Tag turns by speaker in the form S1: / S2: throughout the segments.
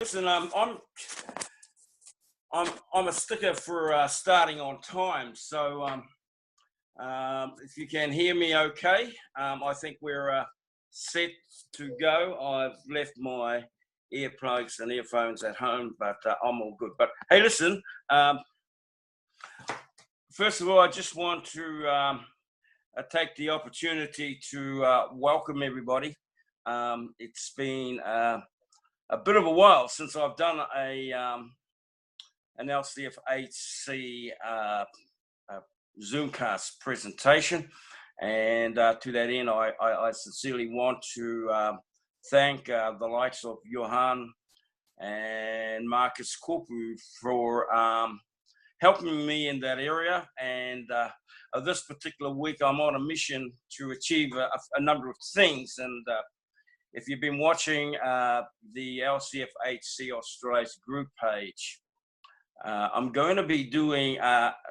S1: Listen, I'm a sticker for starting on time. So if you can hear me, okay. I think we're set to go. I've left my earplugs and earphones at home, but I'm all good. But hey, listen. First of all, I just want to take the opportunity to welcome everybody. It's been a bit of a while since I've done an LCFHC Zoomcast presentation, and to that end, I sincerely want to thank the likes of Johan and Marcus Corpu for helping me in that area. And this particular week, I'm on a mission to achieve a number of things. And if you've been watching the LCFHC Australia's group page, I'm going to be doing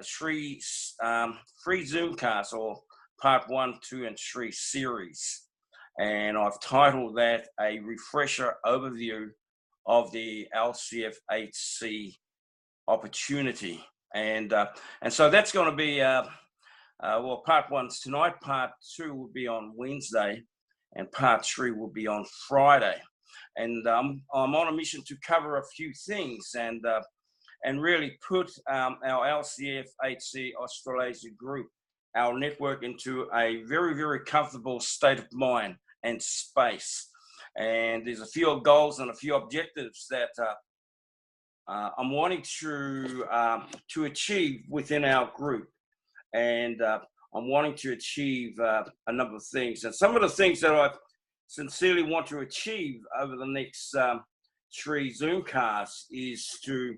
S1: three Zoomcasts, or part 1, 2, and 3 series. And I've titled that a refresher overview of the LCFHC opportunity. And so that's going to be, well, part 1's tonight, part 2 will be on Wednesday, and part 3 will be on Friday. And I'm on a mission to cover a few things and really put our LCFHC Australasia group, our network, into a very, very comfortable state of mind and space. And there's a few goals and a few objectives that I'm wanting to achieve within our group. And I'm wanting to achieve a number of things. And some of the things that I sincerely want to achieve over the next 3 Zoomcasts is to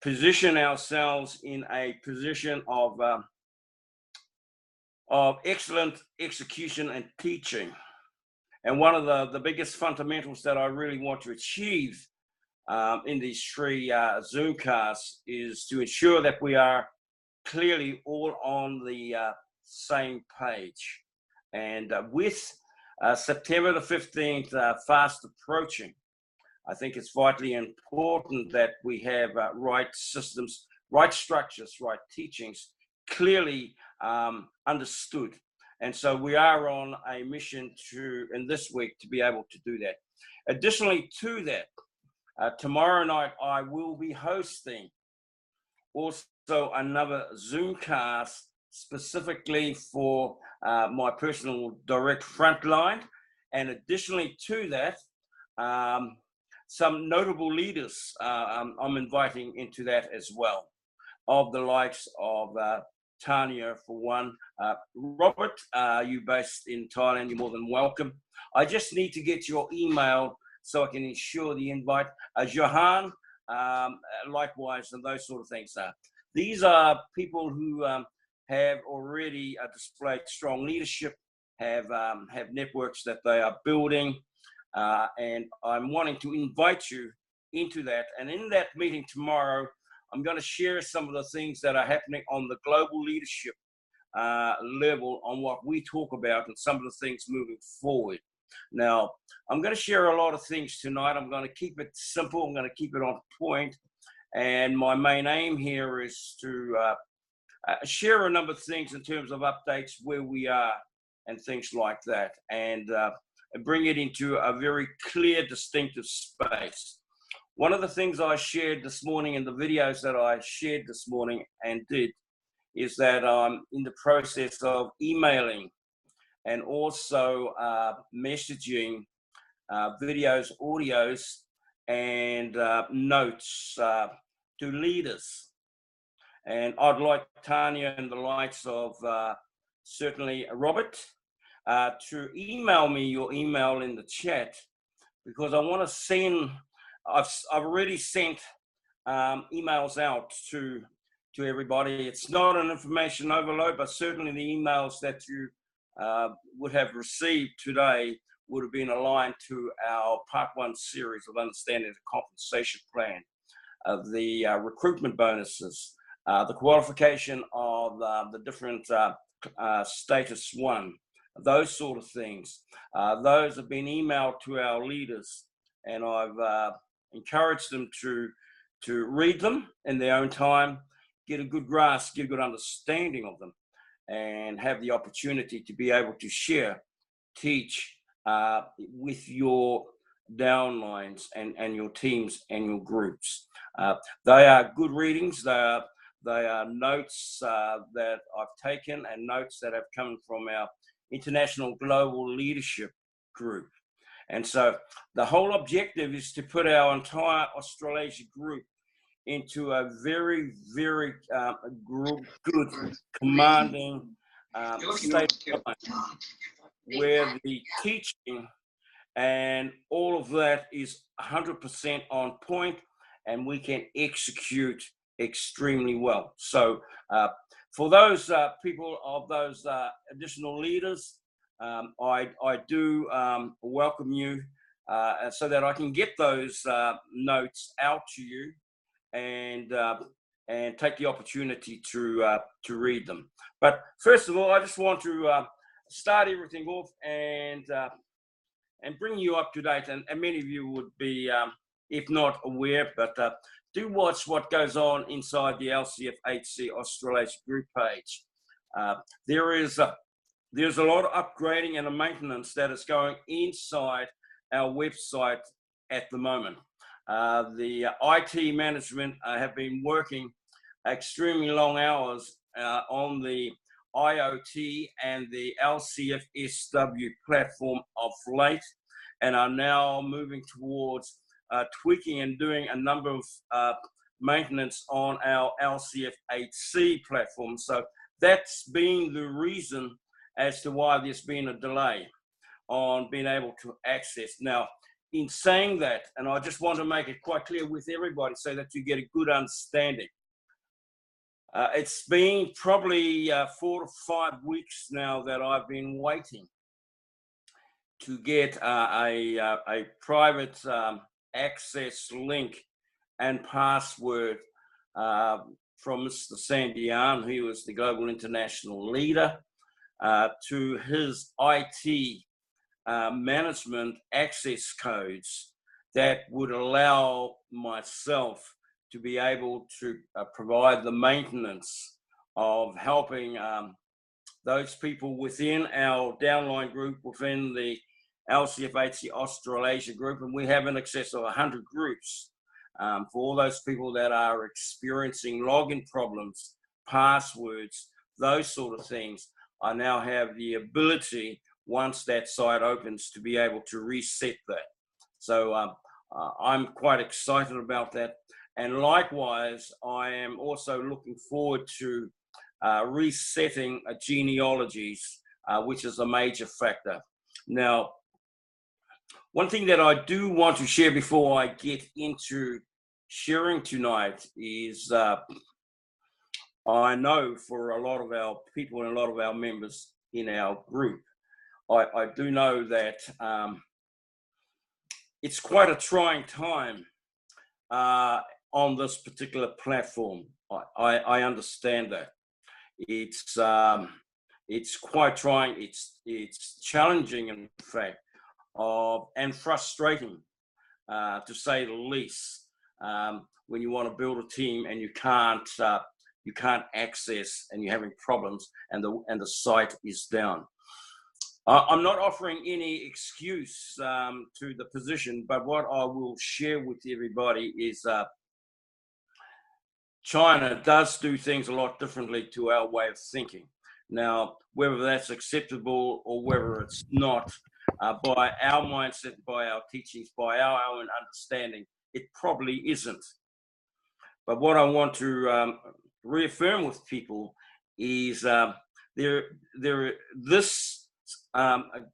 S1: position ourselves in a position of excellent execution and teaching. And one of the biggest fundamentals that I really want to achieve in these 3 Zoomcasts is to ensure that we are clearly all on the same page. And with September the 15th fast approaching, I think it's vitally important that we have right systems, right structures, right teachings clearly understood. And so we are on a mission in this week, to be able to do that. Additionally to that, tomorrow night I will be hosting also another Zoomcast specifically for my personal direct frontline. And additionally to that, some notable leaders I'm inviting into that as well, of the likes of Tanya, for one. Robert, you based in Thailand, you're more than welcome. I just need to get your email so I can ensure the invite. Johan, likewise, and those sort of things. These are people who have already displayed strong leadership, have networks that they are building, and I'm wanting to invite you into that. And in that meeting tomorrow, I'm going to share some of the things that are happening on the global leadership level on what we talk about and some of the things moving forward. Now, I'm going to share a lot of things tonight. I'm going to keep it simple. I'm going to keep it on point. And my main aim here is to share a number of things in terms of updates, where we are and things like that, and bring it into a very clear, distinctive space. One of the things I shared this morning in the videos that I shared this morning and did is that I'm in the process of emailing and also messaging videos, audios, and notes to leaders. And I'd like Tanya and the likes of certainly Robert to email me your email in the chat, because I want to send, I've already sent emails out to everybody. It's not an information overload, but certainly the emails that you would have received today would have been aligned to our part 1 series of understanding the compensation plan, the recruitment bonuses, the qualification of the different status 1, those sort of things. Those have been emailed to our leaders, and I've encourage them to read them in their own time, get a good grasp, get a good understanding of them, and have the opportunity to be able to share, teach with your downlines and your teams and your groups. They are good readings. They are notes that I've taken and notes that have come from our International Global Leadership Group. And so the whole objective is to put our entire Australasia group into a very, very good, commanding state of mind, where the teaching and all of that is 100% on point, and we can execute extremely well. So for those people of those additional leaders, I do welcome you so that I can get those notes out to you and take the opportunity to read them. But first of all, I just want to start everything off and bring you up to date. And many of you would be, if not aware, but do watch what goes on inside the LCFHC Australasia group page. There's a lot of upgrading and a maintenance that is going inside our website at the moment. The IT management have been working extremely long hours on the IoT and the LCFSW platform of late, and are now moving towards tweaking and doing a number of maintenance on our LCFHC platform. So that's been the reason as to why there's been a delay on being able to access. Now, in saying that, and I just want to make it quite clear with everybody so that you get a good understanding, it's been probably 4 to 5 weeks now that I've been waiting to get a private access link and password from Mr. Sandian, who was the global international leader, to his IT management access codes that would allow myself to be able to provide the maintenance of helping those people within our downline group, within the LCFHC Australasia group, and we have in excess of 100 groups, for all those people that are experiencing login problems, passwords, those sort of things. I now have the ability, once that site opens, to be able to reset that. So I'm quite excited about that. And likewise, I am also looking forward to resetting genealogies, which is a major factor. Now, one thing that I do want to share before I get into sharing tonight is I know for a lot of our people and a lot of our members in our group, I do know that it's quite a trying time on this particular platform. I understand that. It's quite trying. It's challenging, in fact, and frustrating, to say the least. When you want to build a team and you can't access, and you're having problems, and the site is down. I'm not offering any excuse to the position, but what I will share with everybody is China does do things a lot differently to our way of thinking. Now, whether that's acceptable or whether it's not, by our mindset, by our teachings, by our own understanding, it probably isn't. But what I want to reaffirm with people is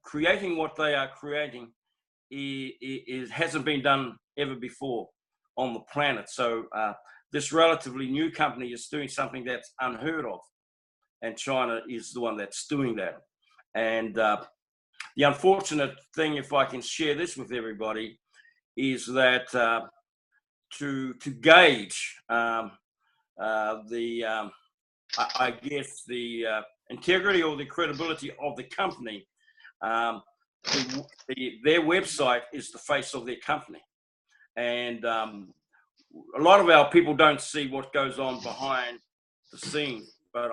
S1: creating what they are creating hasn't been done ever before on the planet. So this relatively new company is doing something that's unheard of, and China is the one that's doing that. And the unfortunate thing, if I can share this with everybody, is that to gauge I guess the integrity or the credibility of the company, their website is the face of their company. And a lot of our people don't see what goes on behind the scenes, but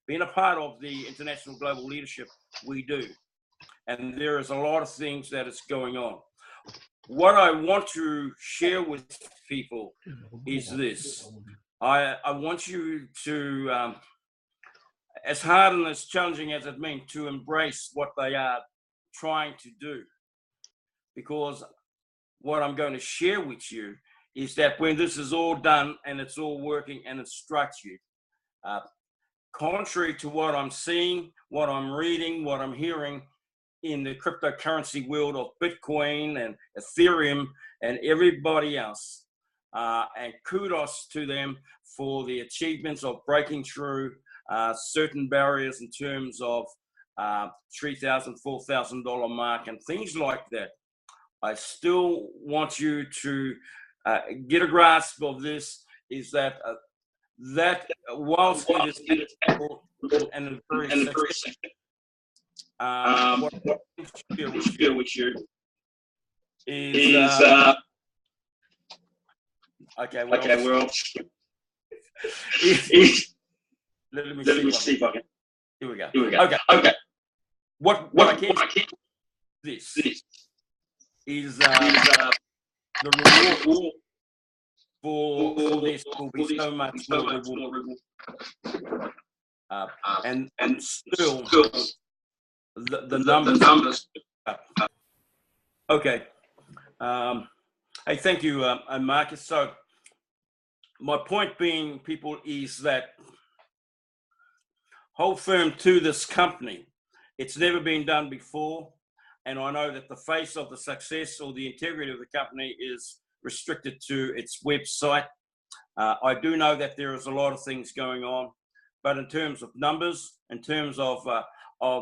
S1: being a part of the International Global Leadership, we do. And there is a lot of things that is going on. What I want to share with people is this. I want you to, as hard and as challenging as it means, to embrace what they are trying to do. Because what I'm going to share with you is that when this is all done and it's all working and it's structured, contrary to what I'm seeing, what I'm reading, what I'm hearing in the cryptocurrency world of Bitcoin and Ethereum and everybody else, and kudos to them for the achievements of breaking through certain barriers in terms of $3,000, $4,000 mark and things like that. I still want you to get a grasp of this, is that that whilst it is beautiful and very successful, what I share with you is okay. Well, let me see if I can. Here we go. Okay. What I can this is the reward for this will be so much more reward. And still the numbers. Okay. Hey, thank you, Marcus. So my point being, people, is that hold firm to this company. It's never been done before. And I know that the face of the success or the integrity of the company is restricted to its website. I do know that there is a lot of things going on, but in terms of numbers, in terms of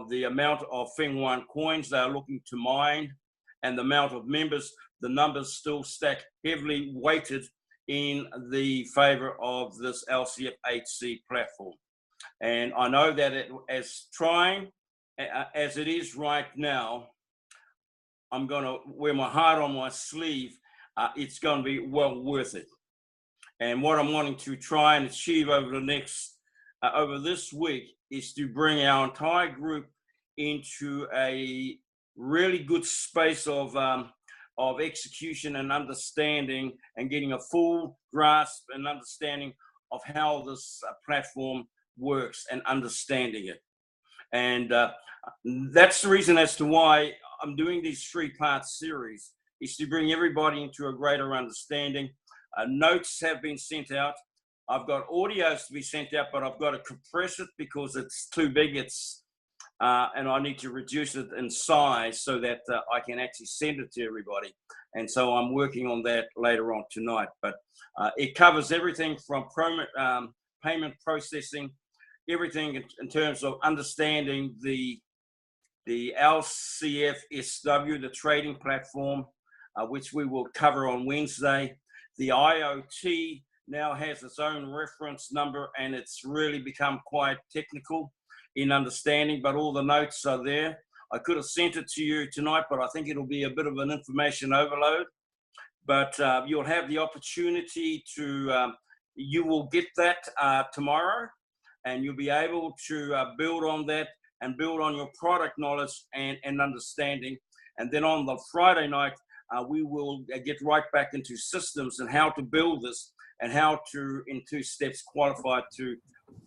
S1: the amount of Feng One coins they are looking to mine and the amount of members, the numbers still stack heavily weighted in the favor of this LCFHC platform. And I know that as trying as it is right now, I'm going to wear my heart on my sleeve. It's going to be well worth it. And what I'm wanting to try and achieve over the next, over this week, is to bring our entire group into a really good space of execution and understanding, and getting a full grasp and understanding of how this platform works and understanding it. And that's the reason as to why I'm doing these 3-part series, is to bring everybody into a greater understanding. Notes have been sent out. I've got audios to be sent out, but I've got to compress it because it's too big. And I need to reduce it in size so that I can actually send it to everybody. And so I'm working on that later on tonight. But it covers everything from payment processing, everything in terms of understanding the LCFSW, the trading platform, which we will cover on Wednesday. The IoT now has its own reference number, and it's really become quite technical in understanding, but all the notes are there. I could have sent it to you tonight, but I think it'll be a bit of an information overload. But you'll have the opportunity to, you will get that tomorrow, and you'll be able to build on that and build on your product knowledge and understanding. And then on the Friday night, we will get right back into systems and how to build this and how to, in 2 steps, qualify to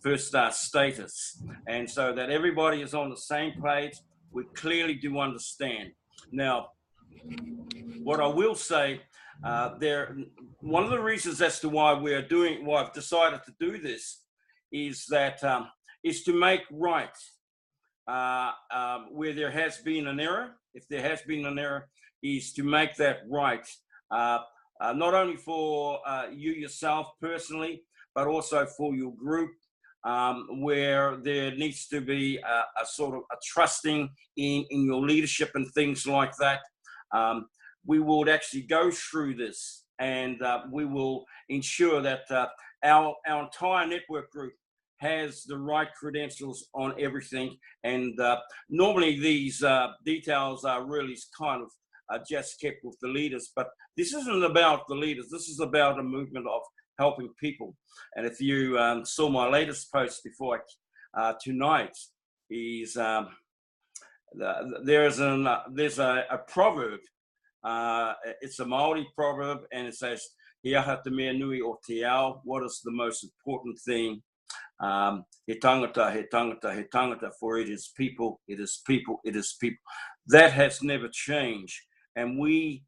S1: first star status. And so that everybody is on the same page, we clearly do understand. Now, what I will say, one of the reasons as to why I've decided to do this is that, is to make right where there has been an error. If there has been an error, is to make that right, not only for you yourself personally, but also for your group, where there needs to be a sort of a trusting in your leadership and things like that. We will actually go through this, and we will ensure that our entire network group has the right credentials on everything. And normally these details are really kind of just kept with the leaders. But this isn't about the leaders. This is about a movement of helping people. And if you saw my latest post before tonight, is there's a proverb. It's a Maori proverb, and it says, "He aha te mea nui o te ao." What is the most important thing? He tangata, he tangata, he tangata, for it is people, it is people, it is people. That has never changed, and we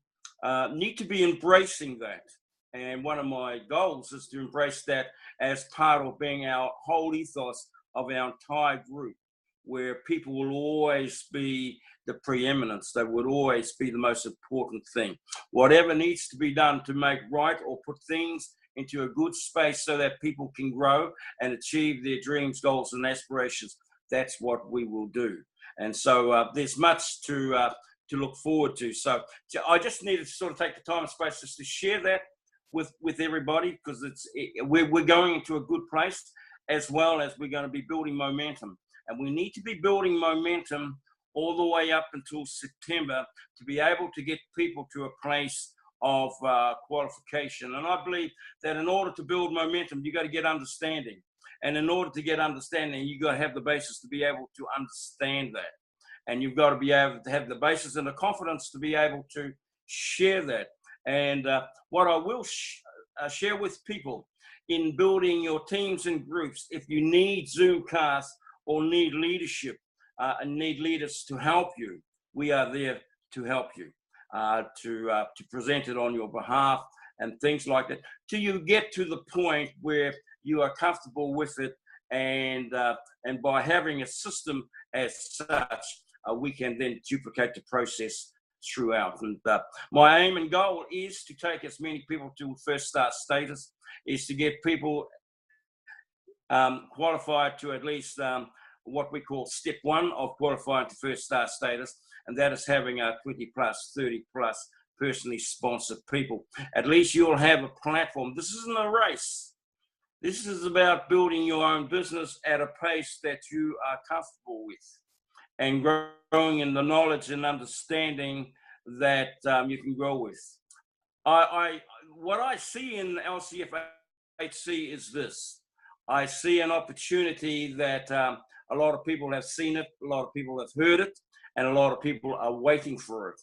S1: need to be embracing that. And one of my goals is to embrace that as part of being our whole ethos of our entire group, where people will always be the preeminence. They would always be the most important thing. Whatever needs to be done to make right or put things into a good space so that people can grow and achieve their dreams, goals, and aspirations, that's what we will do. And so there's much to look forward to. So I just needed to sort of take the time and space just to share that with everybody, because we're going into a good place, as well as we're going to be building momentum. And we need to be building momentum all the way up until September to be able to get people to a place of qualification. And I believe that in order to build momentum, you got to get understanding. And in order to get understanding, you got to have the basis to be able to understand that. And you've got to be able to have the basis and the confidence to be able to share that. And what I will share with people in building your teams and groups, if you need Zoomcast or need leadership and need leaders to help you, we are there to help you, to present it on your behalf and things like that, till you get to the point where you are comfortable with it. And by having a system as such, we can then duplicate the process throughout. And my aim and goal is to take as many people to first start status, is to get people qualified to at least what we call step one of qualifying to first start status, and that is having 20 plus, 30 plus personally sponsored people. At least you'll have a platform. This isn't a race. This is about building your own business at a pace that you are comfortable with, and growing in the knowledge and understanding that you can grow with. What I see in LCFHC is this. I see an opportunity that a lot of people have seen it, a lot of people have heard it, and a lot of people are waiting for it.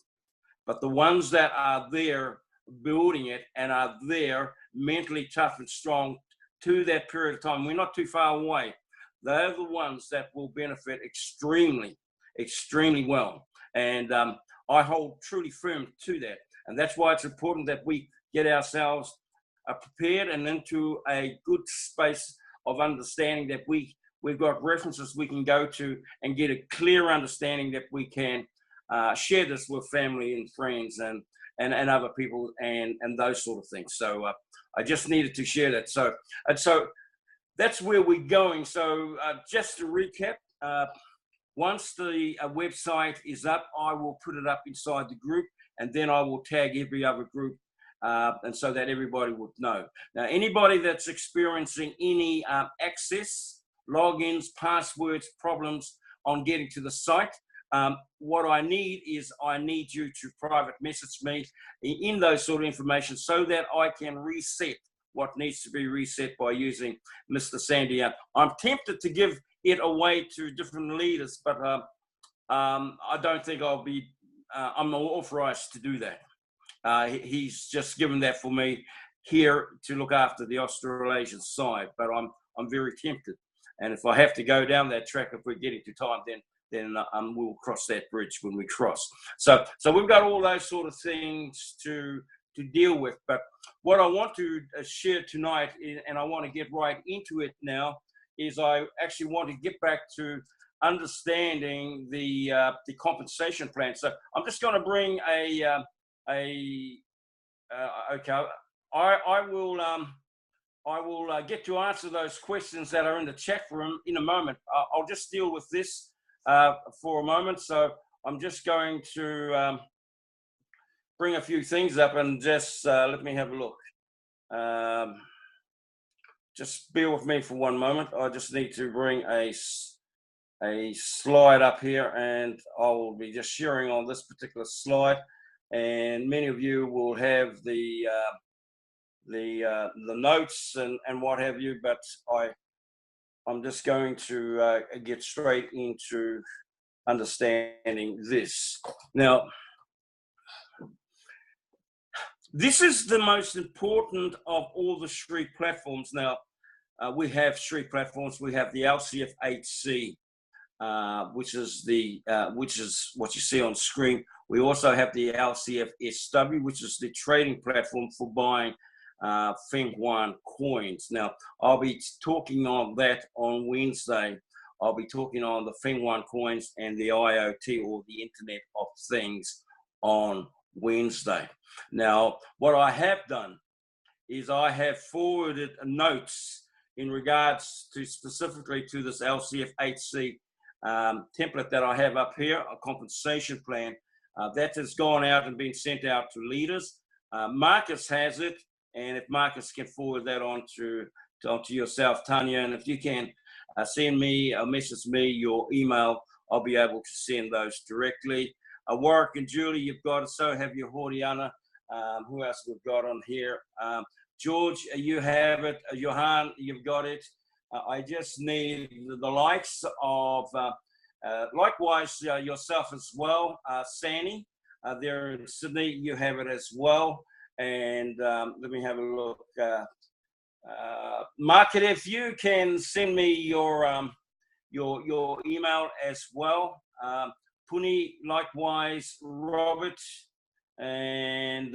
S1: But the ones that are there building it and are there mentally tough and strong to that period of time, we're not too far away. They're the ones that will benefit extremely, extremely well. And I hold truly firm to that. And that's why it's important that we get ourselves prepared and into a good space of understanding that we've got references we can go to and get a clear understanding that we can share this with family and friends and other people and those sort of things. So I just needed to share that. So that's where we're going. So just to recap, once the website is up, I will put it up inside the group, and then I will tag every other group, and so that everybody would know. Now, anybody that's experiencing any access, logins, passwords, problems on getting to the site, what I need you to private message me in those sort of information so that I can reset what needs to be reset by using Mr. Sandy. I'm tempted to give it away to different leaders, but I don't think I'm authorized to do that. He's just given that for me here to look after the Australasian side, but I'm very tempted. And if I have to go down that track, if we're getting to time, then we'll cross that bridge when we cross. So we've got all those sort of things to deal with. But what I want to share tonight, and I want to get right into it now, is I actually want to get back to understanding the compensation plan. So I'm just going to bring okay. I will get to answer those questions that are in the chat room in a moment. I'll just deal with this for a moment. So I'm just going to bring a few things up and just let me have a look. Just bear with me for one moment. I just need to bring a slide up here, and I will be just sharing on this particular slide. and many of you will have the notes and what have you. But I'm just going to get straight into understanding this. Now, this is the most important of all the street platforms. Now, we have street platforms. We have the LCFHC, which is what you see on screen. We also have the LCFSW, which is the trading platform for buying Feng Yuan coins. Now, I'll be talking on that on Wednesday. I'll be talking on the Feng Yuan coins and the IoT, or the Internet of Things, on Wednesday. Now, what I have done is I have forwarded notes in regards to specifically to this LCFHC template that I have up here, a compensation plan that has gone out and been sent out to leaders. Marcus has it, and if Marcus can forward that on to yourself, Tanya, and if you can send me or message me your email, I'll be able to send those directly. Warwick and Julie, you've got it. So have you, Hordiana. Who else we've got on here? George, you have it. Johan, you've got it. I just need the likes of, likewise, yourself as well, Sandy. There in Sydney, you have it as well. And let me have a look. Market, if you can send me your email as well. Puni, likewise, Robert, and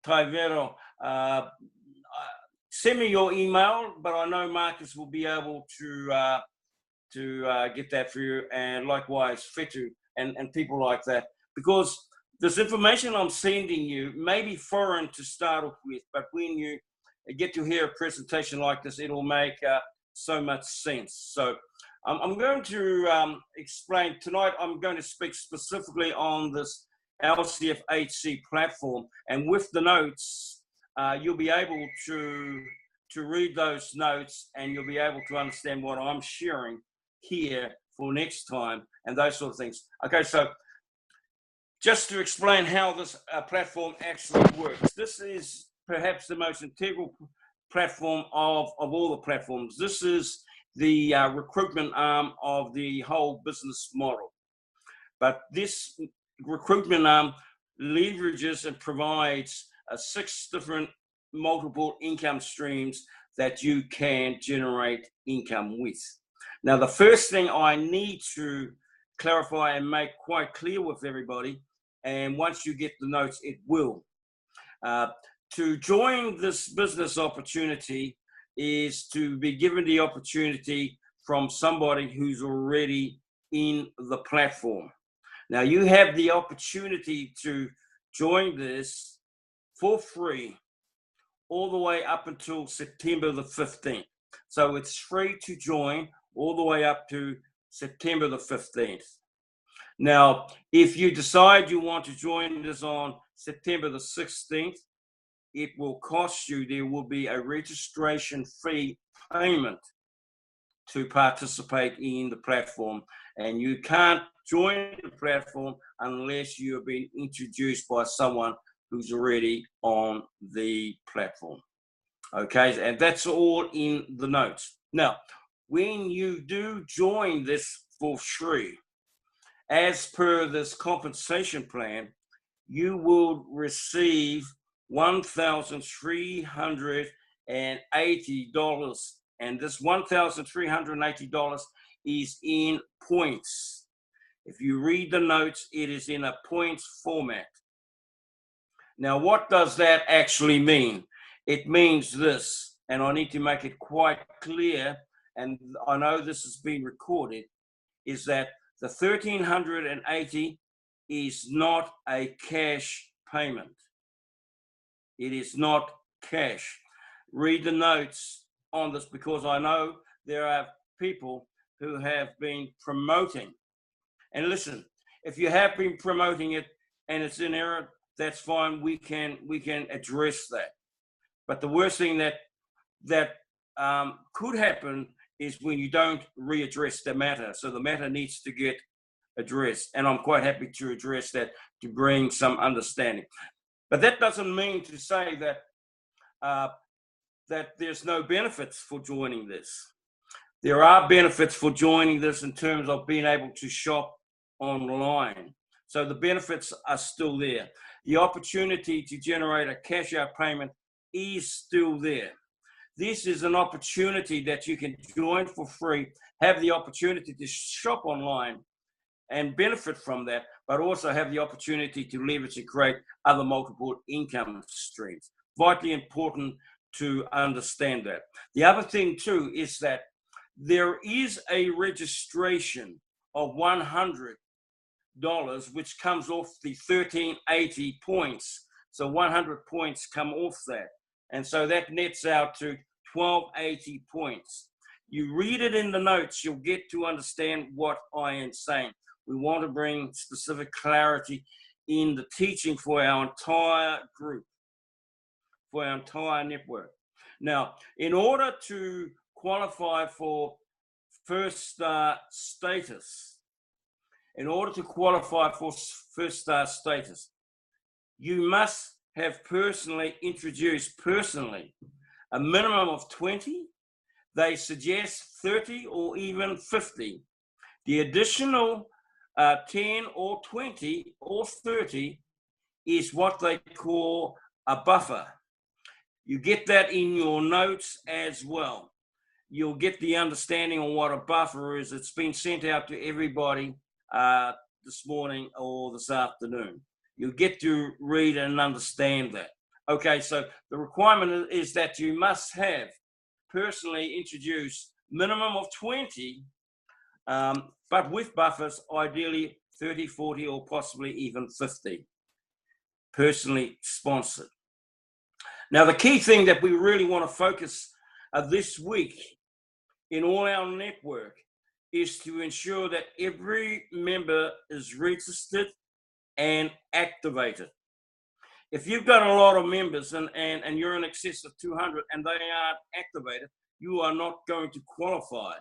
S1: Taivero. Send me your email, but I know Marcus will be able to get that for you, and likewise Fetu and people like that, because this information I'm sending you may be foreign to start off with, but when you get to hear a presentation like this, it'll make so much sense. So I'm going to explain tonight. I'm going to speak specifically on this LCFHC platform, and with the notes, you'll be able to read those notes, and you'll be able to understand what I'm sharing here for next time and those sort of things. Okay, so just to explain how this platform actually works, this is perhaps the most integral platform of all the platforms. This is the recruitment arm of the whole business model. But this recruitment arm leverages and provides 6 different multiple income streams that you can generate income with. Now, the first thing I need to clarify and make quite clear with everybody, and once you get the notes, it will. To join this business opportunity is to be given the opportunity from somebody who's already in the platform. Now, you have the opportunity to join this for free all the way up until September the 15th. So it's free to join all the way up to September the 15th. Now, if you decide you want to join this on September the 16th, it will cost you, there will be a registration fee payment to participate in the platform. And you can't join the platform unless you have been introduced by someone who's already on the platform. Okay, and that's all in the notes. Now, when you do join this for free, as per this compensation plan, you will receive $1,380, and this $1,380 is in points. If you read the notes, it is in a points format. Now, what does that actually mean? It means this, and I need to make it quite clear, and I know this has been recorded, is that the $1,380 is not a cash payment. It is not cash. Read the notes on this, because I know there are people who have been promoting. And listen, if you have been promoting it and it's in error, that's fine. We can address that. But the worst thing that could happen is when you don't readdress the matter. So the matter needs to get address. And I'm quite happy to address that to bring some understanding. But that doesn't mean to say that that there's no benefits for joining this. There are benefits for joining this in terms of being able to shop online. So the benefits are still there. The opportunity to generate a cash out payment is still there. This is an opportunity that you can join for free, have the opportunity to shop online and benefit from that, but also have the opportunity to leverage and create other multiple income streams. Vitally important to understand that. The other thing too is that there is a registration of $100, which comes off the 1380 points. So 100 points come off that. And so that nets out to 1280 points. You read it in the notes, you'll get to understand what I am saying. We want to bring specific clarity in the teaching for our entire group, for our entire network. Now, in order to qualify for First Star status, you must have personally introduced a minimum of 20. They suggest 30 or even 50. The additional 10 or 20 or 30 is what they call a buffer. You get that in your notes as well. You'll get the understanding on what a buffer is. It's been sent out to everybody this morning or this afternoon. You'll get to read and understand that. Okay, so the requirement is that you must have personally introduced minimum of 20, but with buffers, ideally 30, 40, or possibly even 50, personally sponsored. Now, the key thing that we really want to focus this week in all our network is to ensure that every member is registered and activated. If you've got a lot of members and you're in excess of 200 and they aren't activated, you are not going to qualify.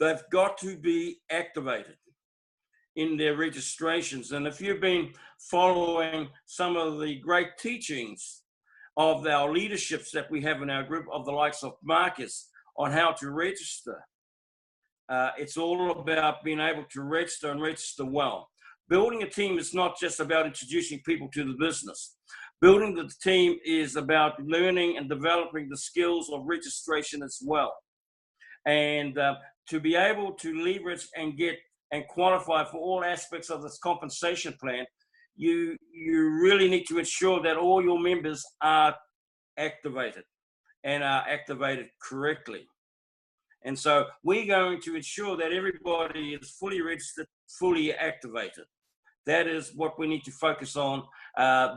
S1: They've got to be activated in their registrations. And if you've been following some of the great teachings of our leaderships that we have in our group, of the likes of Marcus, on how to register, it's all about being able to register and register well. Building a team is not just about introducing people to the business. Building the team is about learning and developing the skills of registration as well. And to be able to leverage and get and qualify for all aspects of this compensation plan, you really need to ensure that all your members are activated and are activated correctly. And so we're going to ensure that everybody is fully registered, fully activated. That is what we need to focus on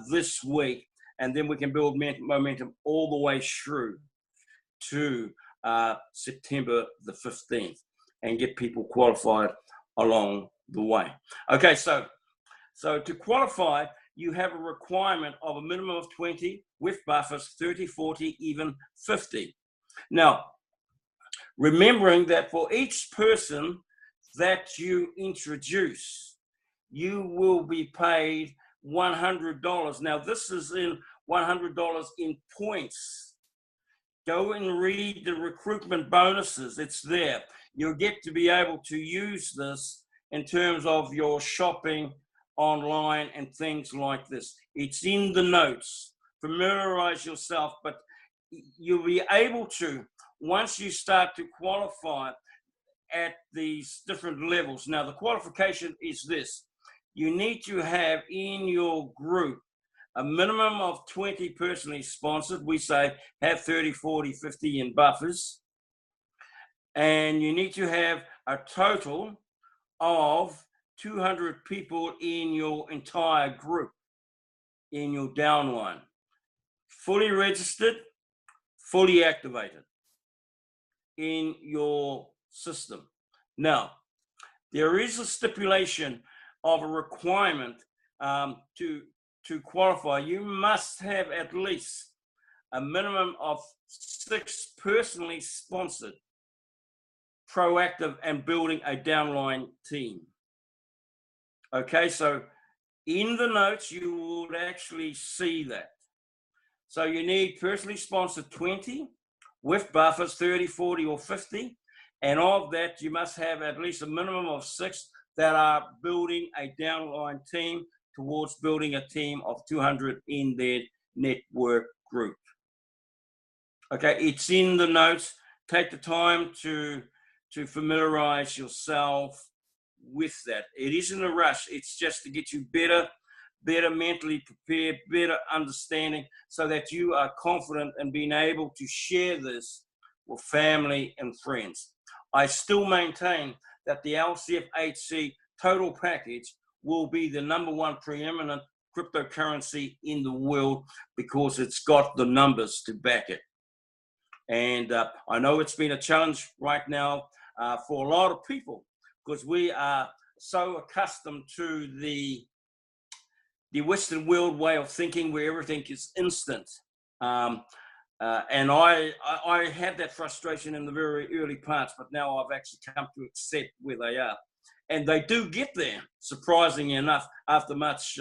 S1: this week, and then we can build momentum all the way through to September the 15th and get people qualified along the way. Okay, so to qualify, you have a requirement of a minimum of 20 with buffers, 30, 40, even 50. Now, remembering that for each person that you introduce, you will be paid $100. Now, this is in $100 in points. Go and read the recruitment bonuses. It's there. You'll get to be able to use this in terms of your shopping online and things like this. It's in the notes. Familiarize yourself, but you'll be able to, once you start to qualify at these different levels. Now, the qualification is this. You need to have in your group a minimum of 20 personally sponsored. We say have 30, 40, 50 in buffers. And you need to have a total of 200 people in your entire group, in your downline. Fully registered, fully activated in your system. Now, there is a stipulation of a requirement to qualify. You must have at least a minimum of 6 personally sponsored, proactive and building a downline team. Okay, so in the notes, you will actually see that. So you need personally sponsored 20 with buffers 30, 40, or 50. And of that, you must have at least a minimum of 6 that are building a downline team towards building a team of 200 in their network group. Okay, it's in the notes. Take the time to familiarize yourself with that. It isn't a rush. It's just to get you better mentally prepared, better understanding, so that you are confident in being able to share this with family and friends. I still maintain that the LCFHC total package will be the #1 preeminent cryptocurrency in the world because it's got the numbers to back it. And I know it's been a challenge right now for a lot of people because we are so accustomed to the Western world way of thinking where everything is instant. And I had that frustration in the very early parts, but now I've actually come to accept where they are. And they do get there, surprisingly enough, after much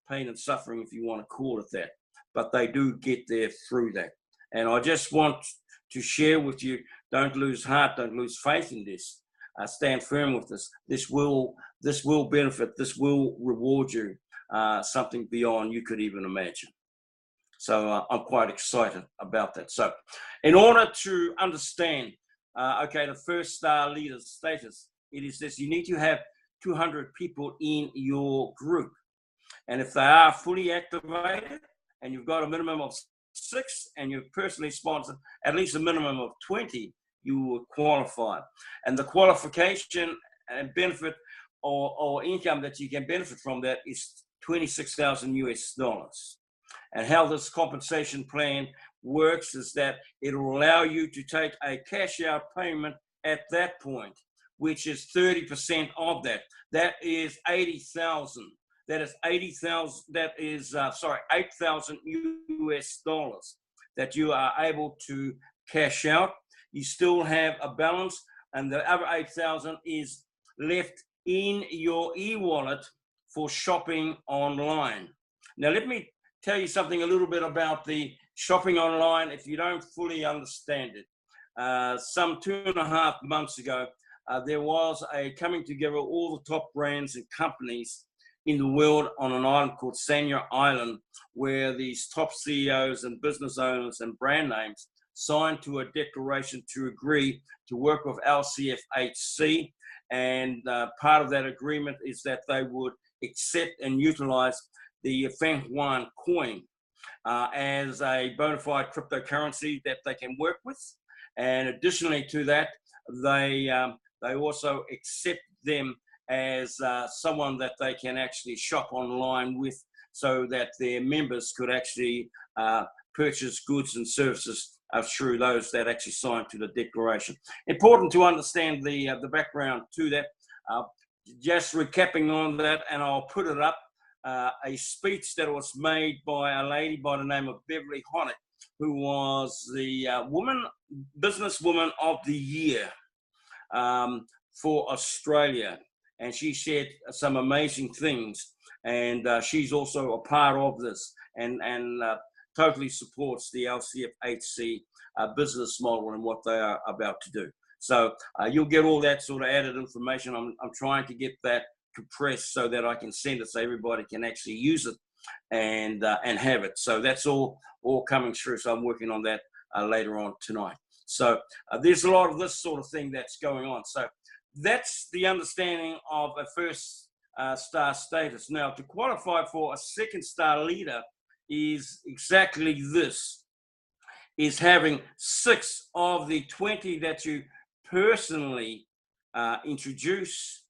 S1: pain and suffering, if you want to call it that. But they do get there through that. And I just want to share with you, don't lose heart, don't lose faith in this. Stand firm with this. This will benefit, this will reward you something beyond you could even imagine. So I'm quite excited about that. So in order to understand, the first star leader status, it is this: you need to have 200 people in your group. And if they are fully activated and you've got a minimum of 6 and you've personally sponsored at least a minimum of 20, you will qualify. And the qualification and benefit or income that you can benefit from that is $26,000 US. And how this compensation plan works is that it will allow you to take a cash out payment at that point, which is 30% of that. That is 80,000. That is 80,000. That is $8,000 US that you are able to cash out. You still have a balance, and the other 8,000 is left in your e-wallet for shopping online. Now, let me tell you something a little bit about the shopping online if you don't fully understand it. Some 2.5 months ago, there was a coming together of all the top brands and companies in the world on an island called Sanya Island, where these top CEOs and business owners and brand names signed to a declaration to agree to work with LCFHC. And part of that agreement is that they would accept and utilize the Feng Yuan coin as a bona fide cryptocurrency that they can work with. And additionally to that, they also accept them as someone that they can actually shop online with, so that their members could actually purchase goods and services through those that actually signed to the declaration. Important to understand the background to that. Just recapping on that, and I'll put it up, a speech that was made by a lady by the name of Beverly Honick, who was the businesswoman of the year for Australia. And she shared some amazing things. And she's also a part of this and totally supports the LCFHC business model and what they are about to do. So you'll get all that sort of added information. I'm trying to get that compressed so that I can send it so everybody can actually use it and have it. So that's all coming through. So I'm working on that later on tonight. So there's a lot of this sort of thing that's going on. So that's the understanding of a first star status. Now, to qualify for a second star leader is exactly this, is having 6 of the 20 that you personally introduce.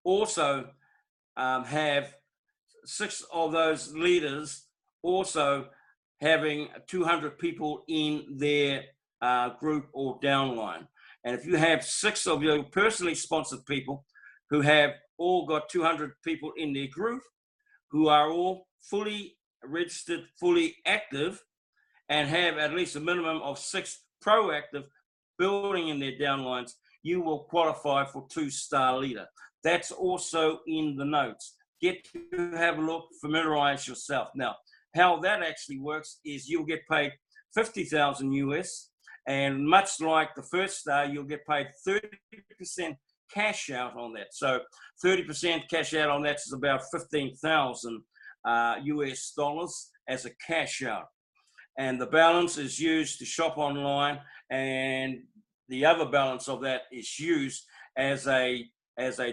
S1: Also have 6 of those leaders also having 200 people in their group or downline. And if you have 6 of your personally sponsored people who have all got 200 people in their group, who are all fully registered, fully active, and have at least a minimum of 6 proactive building in their downlines, you will qualify for 2-star leader. That's also in the notes. Get to have a look, familiarize yourself. Now, how that actually works is you'll get paid 50,000 US, and much like the first star, you'll get paid 30% cash out on that. So 30% cash out on that is about 15,000 US dollars as a cash out. And the balance is used to shop online, and the other balance of that is used as a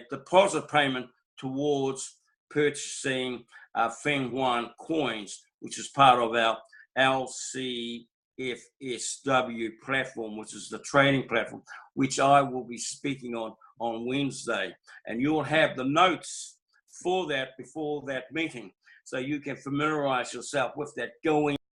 S1: deposit payment towards purchasing Feng Yuan coins, which is part of our LCFHC platform, which is the trading platform, which I will be speaking on Wednesday. And you'll have the notes for that before that meeting, so you can familiarize yourself with that going